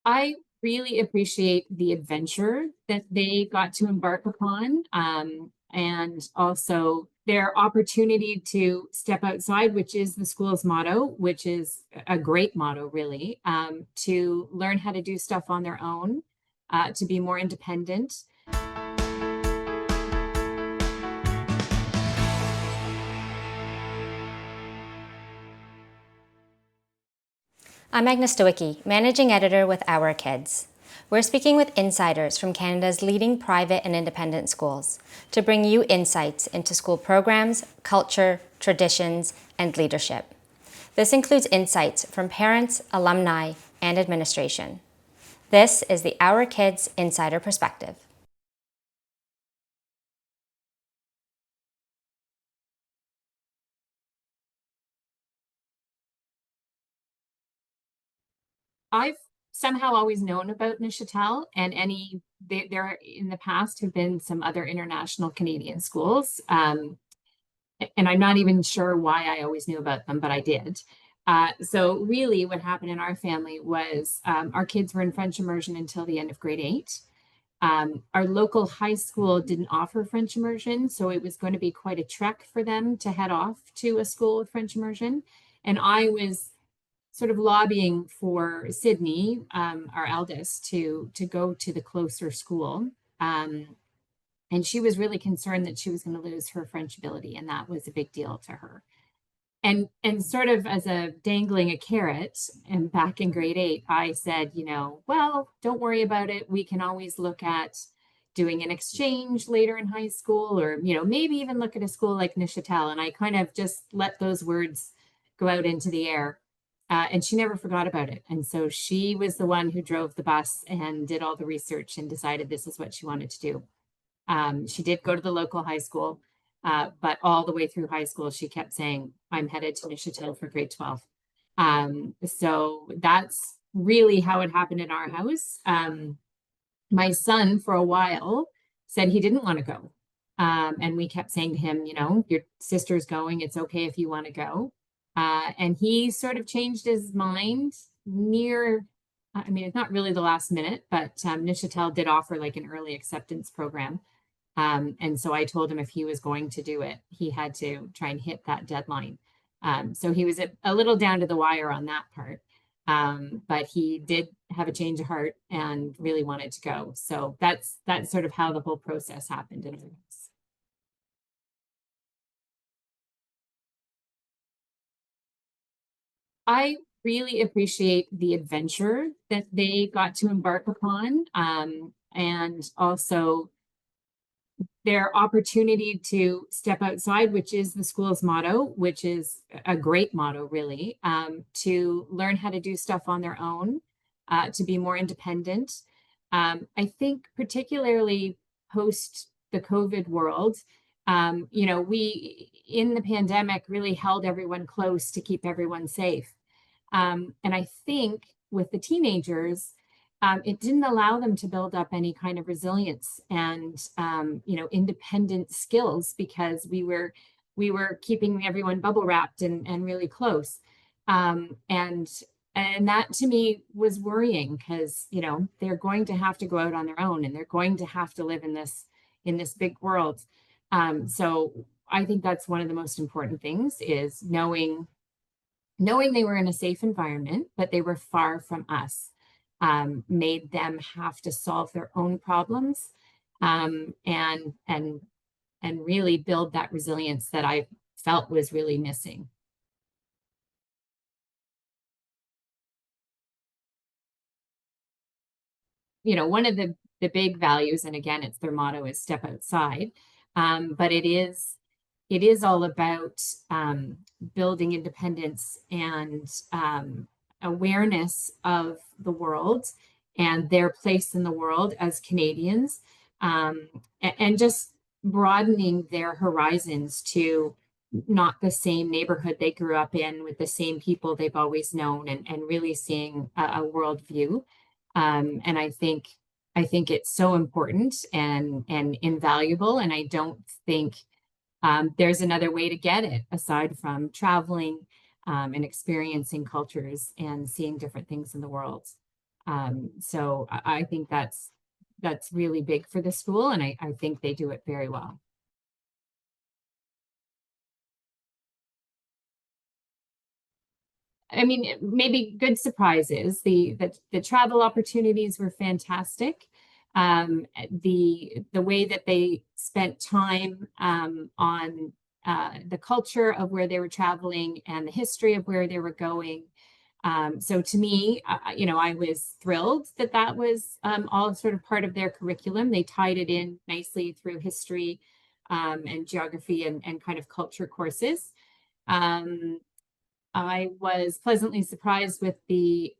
I really appreciate the adventure that they got to embark upon, and also their opportunity to step outside, which is the school's motto, which is a great motto, really, to learn how to do stuff on their own, to be more independent. I'm Agnes Stowicki, Managing Editor with Our Kids. We're speaking with insiders from Canada's leading private and independent schools to bring you insights into school programs, culture, traditions, and leadership. This includes insights from parents, alumni, and administration. This is the Our Kids Insider Perspective. I've somehow always known about Neuchatel, and there in the past have been some other international Canadian schools. And I'm not even sure why I always knew about them, but I did. So really what happened in our family was our kids were in French immersion until the end of grade 8. Our local high school didn't offer French immersion, so it was going to be quite a trek for them to head off to a school with French immersion. And I was sort of lobbying for Sydney, our eldest, to go to the closer school. And she was really concerned that she was going to lose her French ability, and that was a big deal to her. And sort of as a dangling a carrot, and back in grade 8, I said, well, don't worry about it. We can always look at doing an exchange later in high school, or maybe even look at a school like Neuchatel. And I kind of just let those words go out into the air. And she never forgot about it. And so she was the one who drove the bus and did all the research and decided this is what she wanted to do. She did go to the local high school, but all the way through high school, she kept saying, I'm headed to Neuchatel for grade 12. So that's really how it happened in our house. My son, for a while, said he didn't want to go. And we kept saying to him, your sister's going. It's okay if you want to go. And he sort of changed his mind it's not really the last minute, but Neuchatel did offer like an early acceptance program. And so I told him if he was going to do it, he had to try and hit that deadline. So he was a little down to the wire on that part. But he did have a change of heart and really wanted to go. So that's sort of how the whole process happened in our house. I really appreciate the adventure that they got to embark upon, and also their opportunity to step outside, which is the school's motto, which is a great motto, really, to learn how to do stuff on their own, to be more independent. I think particularly post the COVID world, we in the pandemic really held everyone close to keep everyone safe. And I think with the teenagers, it didn't allow them to build up any kind of resilience and independent skills because we were keeping everyone bubble wrapped and really close. And that to me was worrying because they're going to have to go out on their own and they're going to have to live in this big world. So I think that's one of the most important things is knowing they were in a safe environment, but they were far from us, made them have to solve their own problems, and really build that resilience that I felt was really missing. One of the big values, and again, it's their motto is step outside, but it is all about building independence and awareness of the world and their place in the world as Canadians, and just broadening their horizons to not the same neighborhood they grew up in with the same people they've always known, and really seeing a world view. And I think it's so important and invaluable, and I don't think there's another way to get it aside from traveling, and experiencing cultures and seeing different things in the world. So I think that's really big for the school, and I think they do it very well. I mean, maybe good surprises. The travel opportunities were fantastic. The way that they spent time on the culture of where they were traveling and the history of where they were going. So to me, I was thrilled that that was all sort of part of their curriculum. They tied it in nicely through history and geography and kind of culture courses. Um, I was pleasantly surprised with the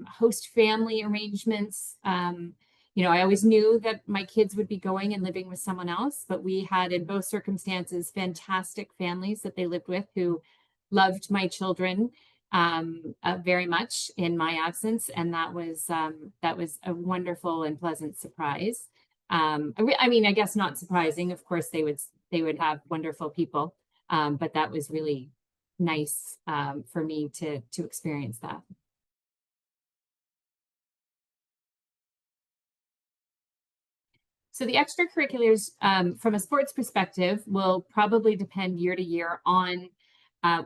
host family arrangements. I always knew that my kids would be going and living with someone else, but we had in both circumstances fantastic families that they lived with who loved my children very much in my absence, and that was a wonderful and pleasant surprise. I mean, I guess not surprising. Of course, they would have wonderful people, but that was really nice for me to experience that. So the extracurriculars, from a sports perspective, will probably depend year to year on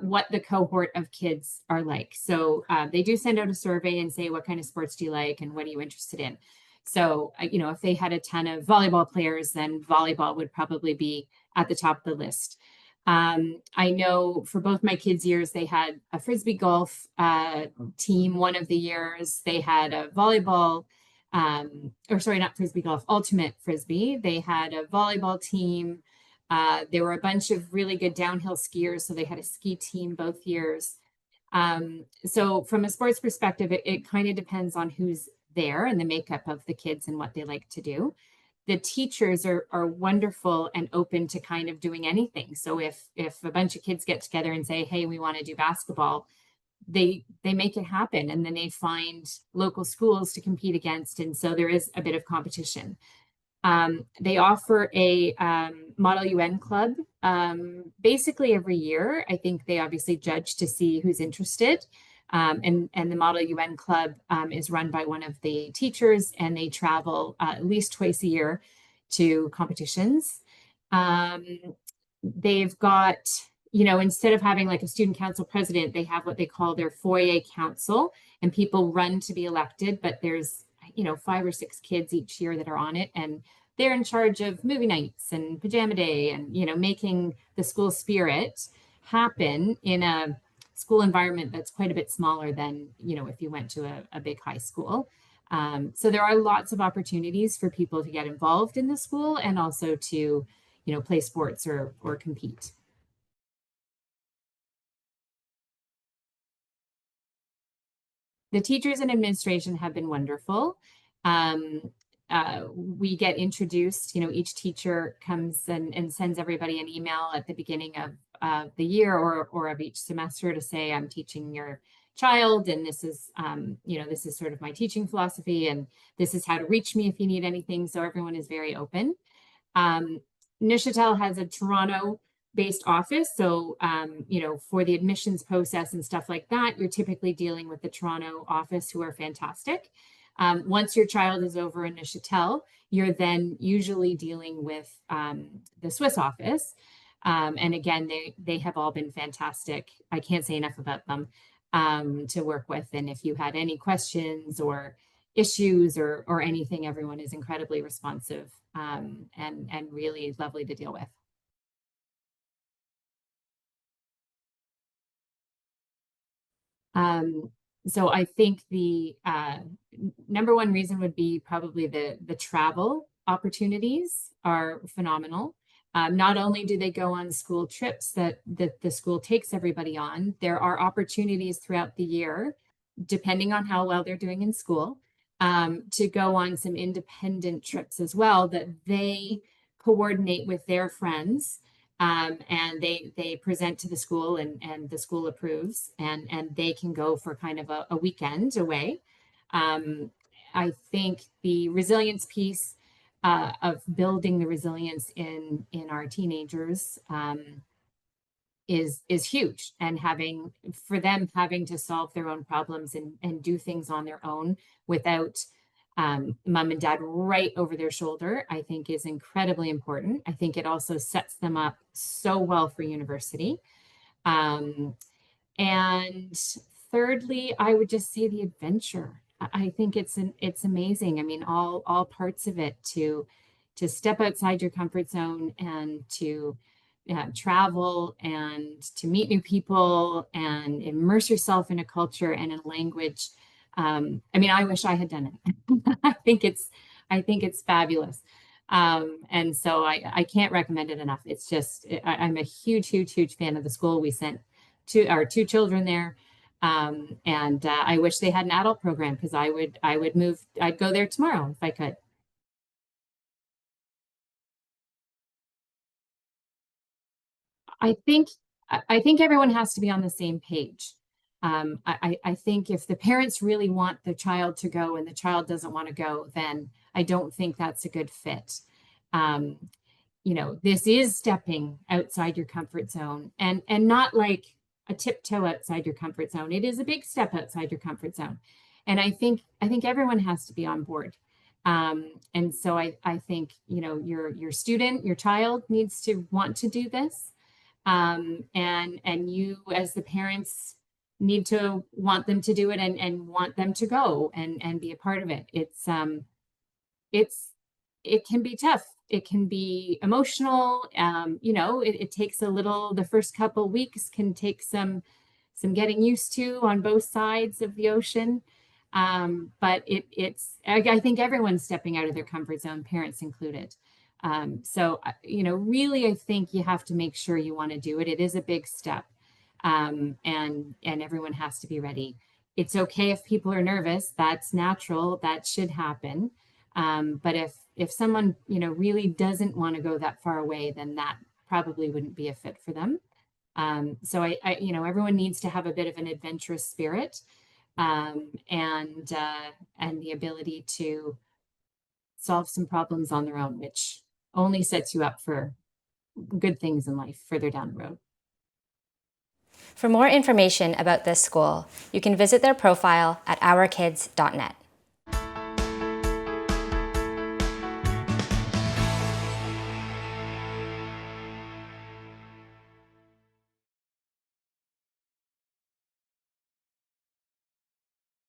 what the cohort of kids are like. So they do send out a survey and say, what kind of sports do you like and what are you interested in? So, if they had a ton of volleyball players, then volleyball would probably be at the top of the list. I know for both my kids' years, they had a frisbee golf team one of the years. They had a volleyball, or sorry, not frisbee golf, ultimate frisbee. They had a volleyball team. There were a bunch of really good downhill skiers, so they had a ski team both years. So from a sports perspective, it kind of depends on who's there and the makeup of the kids and what they like to do. The teachers are wonderful and open to kind of doing anything. So if a bunch of kids get together and say, hey, we want to do basketball, they make it happen, and then they find local schools to compete against, and so there is a bit of competition. They offer a Model UN club basically every year. I think they obviously judge to see who's interested. And the Model UN Club is run by one of the teachers, and they travel at least twice a year to competitions. They've got, instead of having like a student council president, they have what they call their foyer council, and people run to be elected, but there's, 5 or 6 kids each year that are on it, and they're in charge of movie nights and pajama day and, making the school spirit happen in a school environment that's quite a bit smaller than, if you went to a big high school. So there are lots of opportunities for people to get involved in the school and also to, play sports or compete. The teachers and administration have been wonderful. We get introduced, each teacher comes and sends everybody an email at the beginning of the year or of each semester to say, I'm teaching your child, and this is, this is sort of my teaching philosophy, and this is how to reach me if you need anything. So everyone is very open. Neuchatel has a Toronto based office. So, for the admissions process and stuff like that, you're typically dealing with the Toronto office, who are fantastic. Once your child is over in Neuchatel, you're then usually dealing with the Swiss office. And again, they have all been fantastic. I can't say enough about them to work with. And if you had any questions or issues or anything, everyone is incredibly responsive and really lovely to deal with. So I think the number one reason would be probably the travel opportunities are phenomenal. Not only do they go on school trips that the school takes everybody on, there are opportunities throughout the year, depending on how well they're doing in school, to go on some independent trips as well that they coordinate with their friends, and they present to the school, and the school approves, and they can go for kind of a weekend away. I think the resilience piece of building the resilience in our teenagers is huge, and having to solve their own problems and do things on their own without mom and dad right over their shoulder, I think is incredibly important. I think it also sets them up so well for university. And thirdly, I would just say the adventure. I think it's amazing. I mean, all parts of it, to step outside your comfort zone and to travel and to meet new people and immerse yourself in a culture and a language. I mean, I wish I had done it. I think it's fabulous. And so I can't recommend it enough. It's just, I'm a huge fan of the school. We sent our two children there. And I wish they had an adult program, because I'd go there tomorrow if I could. I think I think everyone has to be on the same page. I think if the parents really want the child to go and the child doesn't want to go, then I don't think that's a good fit. Um, this is stepping outside your comfort zone, and not like a tiptoe outside your comfort zone. It is a big step outside your comfort zone. And I think everyone has to be on board. And so I think, your student, your child needs to want to do this. And you as the parents need to want them to do it, and want them to go and be a part of it. It's it can be tough. It can be emotional. It takes the first couple weeks can take some getting used to on both sides of the ocean. But I think everyone's stepping out of their comfort zone, parents included. So, really, I think you have to make sure you want to do it. It is a big step. And everyone has to be ready. It's okay if people are nervous. That's natural. That should happen. But if someone, really doesn't want to go that far away, then that probably wouldn't be a fit for them. So everyone needs to have a bit of an adventurous spirit, and the ability to solve some problems on their own, which only sets you up for good things in life further down the road. For more information about this school, you can visit their profile at ourkids.net.